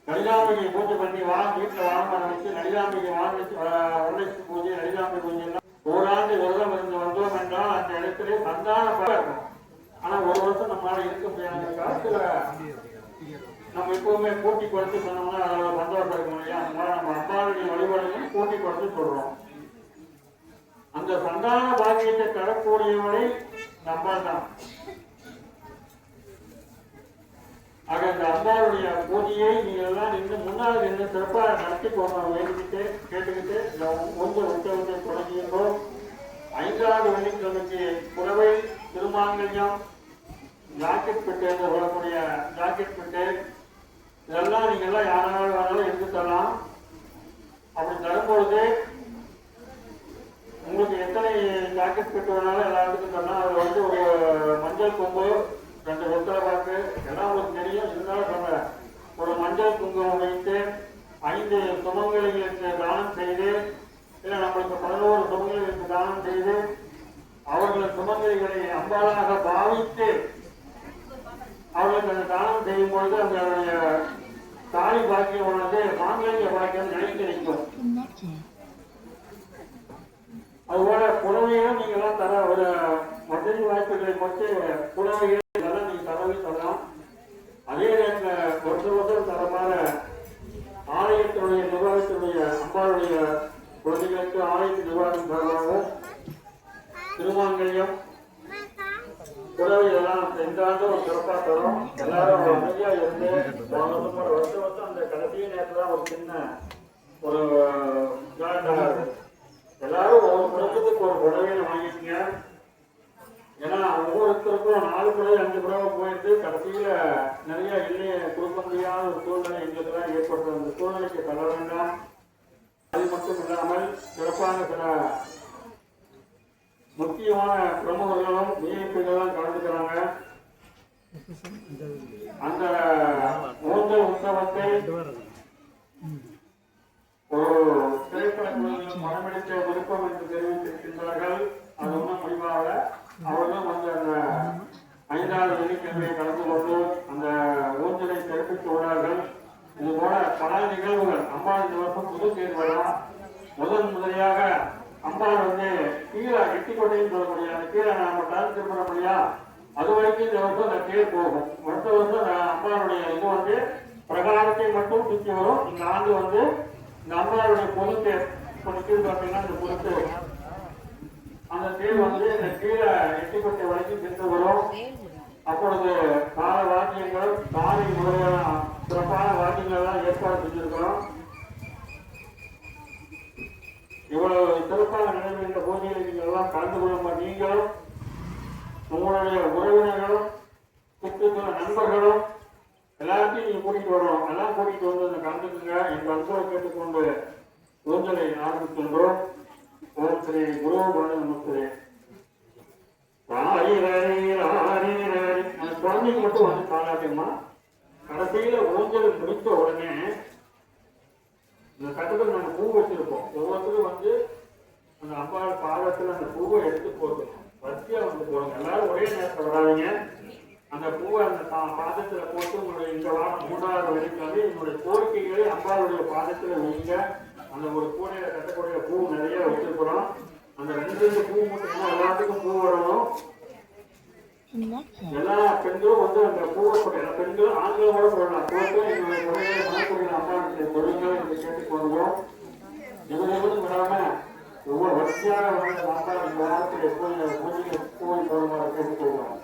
லலிதாம்பிகை பூஜை பண்ணி வீட்டில் வாகனம் வச்சு லலிதாம்பிகை வரலட்சுமி பூஜை லலிதாம்பி பூஜை எல்லாம் ஓராண்டு விரதம் இருந்து வந்தோம் என்றால் அந்த இடத்துல சந்தான பலம் இருக்கும். ஆனா ஒரு வருஷம் நம்மளால இருக்க முடியாத காலத்துல நம்ம எப்பவுமே கூட்டி குறைச்சு சொன்னோம்னா அதோட சந்தோஷம் இருக்கும் இல்லையா? நம்ம அம்பாவுடைய வழிபாடுகளும் கூட்டி குறைச்சு சொல்றோம். அந்த சந்தான பாக்கியத்தை தரக்கூடியவனை நம்ம தான். ஆக இந்த அம்பாவுடைய பூஜையை நீங்க எல்லாம் நின்று முன்னாள் நின்று சிறப்பாக நடத்தி போக வேண்டிக்கிட்டு கேட்டுக்கிட்டு கொஞ்சம் உத்தரவுத்தை தொடங்கியிருந்தோம். 5வது வெள்ளிக்கிழமைக்கு புறவை திருமாங்கல்யம் ஜாக்கெட் பிட்டு என்று சொல்லக்கூடிய ஜாக்கெட் பிட்டு இதெல்லாம் நீங்க எல்லாம் யாராவது வேணாலும் எடுத்து தரலாம். அப்படி தரும்பொழுது உங்களுக்கு எத்தனை ஜாக்கெட் பிட்டு வேணாலும் எல்லாத்துக்கும் தரலாம். அது வந்து ஒரு மஞ்சள் கொம்பு 2 வெத்தலை பாக்கு எல்லாம் உங்களுக்கு தெரியும். இருந்தாலும் சொல்ற ஒரு மஞ்சள் குங்குமம் வைத்து 5 சுமங்கலிகளுக்கு தானம் செய்து இல்லை நம்மளுக்கு 11 சுமங்கலிகளுக்கு தானம் செய்து அவர்கள் சுமங்கலிகளை அம்பாளாக பாவித்து அவர்களுக்கு அந்த தானம் செய்யும் பொழுது அந்த தாலி பாக்கியம் வந்து மாங்கல்ய பாக்கியம் நினைத்து நிற்கும். அதுபோல புடவையும் நீங்களாம் தர ஒரு வசதி வாய்ப்புகளை பற்றி புடவைகள் இதெல்லாம் நீங்க தரவே தரலாம். அதே நேரத்தில் வருஷம் தரமான ஆலயத்தினுடைய நிர்வாகத்தினுடைய அம்பாளுடைய குழந்தைகளுக்கு ஆலயத்தின் நிர்வாகம் தருவாங்க. திருமாங்கல்யம் புடவை எல்லாம் இந்த ஆண்டு ஒரு சிறப்பாக தரும். எல்லாரும் அமைதியா இருந்து வருஷம் அந்த கடைசி நேரத்தில் ஒரு சின்ன ஒரு எல்லாரும் ஒரு குடும்பத்துக்கு ஒரு புடவையை வாங்கிக்கங்க. ஏன்னா ஒவ்வொருத்தருக்கும் 4 புடவை 5 புடவை போயிட்டு கடைசியில நிறைய இல்லையே கொடுக்க முடியாத ஒரு சூழ்நிலை எங்களுக்கு தான் ஏற்படுற அந்த சூழ்நிலைக்கு தர வேண்டாம். அது மட்டும் இல்லாமல் சிறப்பான சில முக்கியமான பிரமுகர்களும் விஐபிகளும் கலந்துக்கிறாங்க. அந்த ஊஞ்சல் உற்சவத்தை ஒரு திரைப்பட குழுவிலும் படமெடுக்க விருப்பம் என்று தெரிவித்திருக்கின்றார்கள். அது ஒன்றும் முடிவாக அவர்களும் வந்து அந்த 5வது வெள்ளிக்கிழமையை கலந்து கொண்டு அந்த ஊஞ்சலை சிறப்பித்து உள்ளார்கள். இது போல பல நிகழ்வுகள் அம்பாள் இந்த வருஷம் புது தேர்வலா முதன்முறையாக அம்பாள் வந்து கீழே எட்டிக்கொட்டைன்னு சொல்லக்கூடிய அந்த கீழே நம்ம கலந்து திரும்ப முடியா அது வரைக்கும் இந்த வருஷம் அந்த தேர் போகும். வருஷம் அம்பாளுடைய இது வந்து பிரகாரத்தை மட்டும் சுற்றி வரும். இந்த ஆண்டு வந்து இந்த அம்பாளுடைய பொது தேர் இப்போ நிற்கிறது பார்த்தீங்கன்னா இந்த பொது அந்த தேர் வந்து இந்த கீழே எட்டிக்கொட்டை வரைக்கும் சென்று வரும். அப்பொழுது கால வாக்கியங்கள் காலை முதலான சிறப்பான வாக்கியங்கள் எல்லாம் ஏற்பாடு செஞ்சிருக்கிறோம். இவ்வளவு சிறப்பாக நடைபெறுகின்ற பூஜையில் நீங்கள் எல்லாம் கலந்து கொள்ளும் நீங்களும் உங்களுடைய உறவினர்களும் சுற்றுப்புற நண்பர்களும் எல்லாத்தையும் நீங்க கூட்டிட்டு வரணும். எல்லாம் கூட்டிட்டு வந்து அந்த கலந்துக்குங்க. என் அன்போடு கேட்டுக்கொண்டு ஊஞ்சலை ஆரம்பிக்கின்றோம். ஓம் ஸ்ரீ குரு நமஸ்தே. அந்த குழந்தைக்கு மட்டும் வந்து பாராட்டுமா. கடைசியில ஊஞ்சல் முடித்த உடனே இந்த கட்டத்தில் நாங்கள் பூ வச்சிருப்போம். ஒவ்வொருத்தரும் வந்து அந்த அம்பாள் பாதத்தில் அந்த பூவை எடுத்து போட்டுக்கணும். வரிசையா வந்து போடுங்க. எல்லாரும் ஒரே நேரத்தில் வராதிங்க. அந்த பூவை அந்த பாதத்தில் போட்டு உங்களுடைய இந்த வாரம் 3வது வெள்ளிக்கிழமை என்னுடைய கோரிக்கைகளை அம்பாளுடைய பாதத்தில் வைங்க. அந்த ஒரு கூடையில கட்டக்கூடிய பூ நிறைய வச்சிருக்கிறோம். அந்த 2 பூ மட்டும் எல்லாத்துக்கும் பூ வரணும். எல்லா பெண்களும் வந்து அந்த பூவை போட்டு பெண்களும் ஆண்களோட போடலாம். போட்டு என்னுடைய குறைகளை மனக்குறைய அம்பாளுடைய கொள்ளுங்கள் என்று கேட்டுக்கொள்வோம். இவர்களும் விடாம ஒவ்வொரு வரிசையாக வந்து அம்பாள் இந்த வாரத்தில் எப்போது பூஜைகள் பூவை போடுமாறு கேட்டுக்கொள்வோம்.